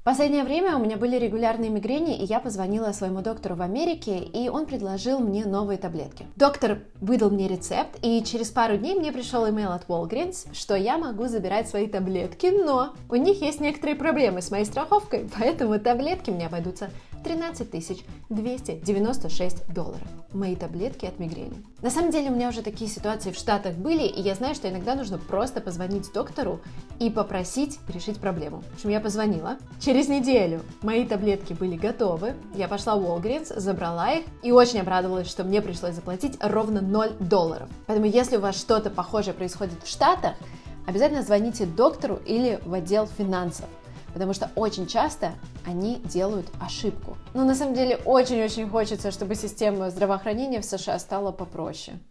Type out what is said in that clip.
Последнее время у меня были регулярные мигрени, и я позвонила своему доктору в Америке, и он предложил мне новые таблетки. Доктор выдал мне рецепт, и через пару дней мне пришел имейл от Walgreens, что я могу забирать свои таблетки, но у них есть некоторые проблемы с моей страховкой, поэтому таблетки мне обойдутся $13 296. Мои таблетки от мигрени. На самом деле у меня уже такие ситуации в Штатах были, и я знаю, что иногда нужно просто позвонить доктору и попросить решить проблему. В общем, я позвонила. Через неделю мои таблетки были готовы. Я пошла в Walgreens, забрала их и очень обрадовалась, что мне пришлось заплатить ровно $0. Поэтому если у вас что-то похожее происходит в Штатах, обязательно звоните доктору или в отдел финансов, потому что очень часто они делают ошибку. Но на самом деле очень-очень хочется, чтобы система здравоохранения в США стала попроще.